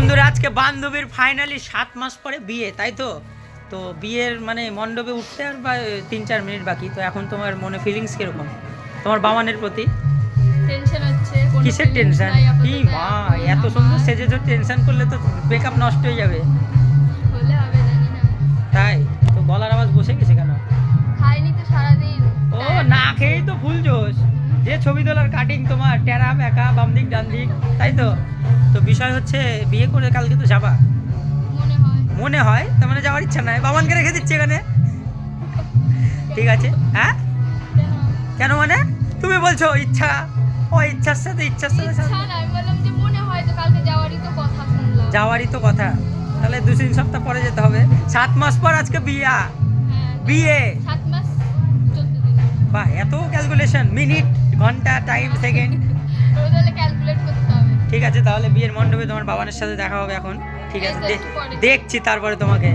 বন্ধুরা আজকে বান্ধবীর ফাইনালি 7 মাস পরে বিয়ে, তাই তো? তো বিয়ের মানে মণ্ডপে উঠতে আর 3-4 মিনিট বাকি। তো এখন তোমার মনে ফিলিংস কিরকম তোমার বামানের প্রতি? টেনশন হচ্ছে। কিসের টেনশন? কি মা, এত সুন্দর সেজেছো, টেনশন করলে তো মেকআপ নষ্ট হয়ে যাবে। হলে হবে জানি না। তাই তো গলার আওয়াজ বসে গেছে কেন? খাইনি তো সারাদিন। ও না খেয়েই তো ফুল জোশ। যে ছবি তোলার কাটিং তোমার টেরা বেঁকা বাম দিক ডান দিক, তাই তো? তো বিষয় হচ্ছে বিয়ে করে কালকে তো যাবা, মনে হয়। মনে হয়। তার মানে যাওয়ার ইচ্ছা নাই, বাবানকে রেখে দিচ্ছে এখানে। ঠিক আছে। হ্যাঁ কেন? কেন মানে? তুমি বলছো ইচ্ছা, ও ইচ্ছার সাথে ইচ্ছা না, আমি বললাম যে মনে হয় তো কালকে যাওয়ারই তো কথা শুনলাম। যাওয়ারই তো কথা। তাহলে 2-3 সপ্তাহ পরে যেতে হবে। 7 মাস পর আজকে বিয়া, হ্যাঁ, বিয়ে। 7 মাস 14 দিন। বাহ, এত ক্যালকুলেশন, মিনিট ঘন্টা টাইম সেকেন্ড। ওটা তাহলে ক্যালকুলেট করতে হবে। ঠিক আছে, তাহলে বিয়ের মণ্ডপে তোমার বাবানের সাথে দেখা হবে এখন। ঠিক আছে, এই তো একটু পরে। দেখছি তারপরে তোমাকে।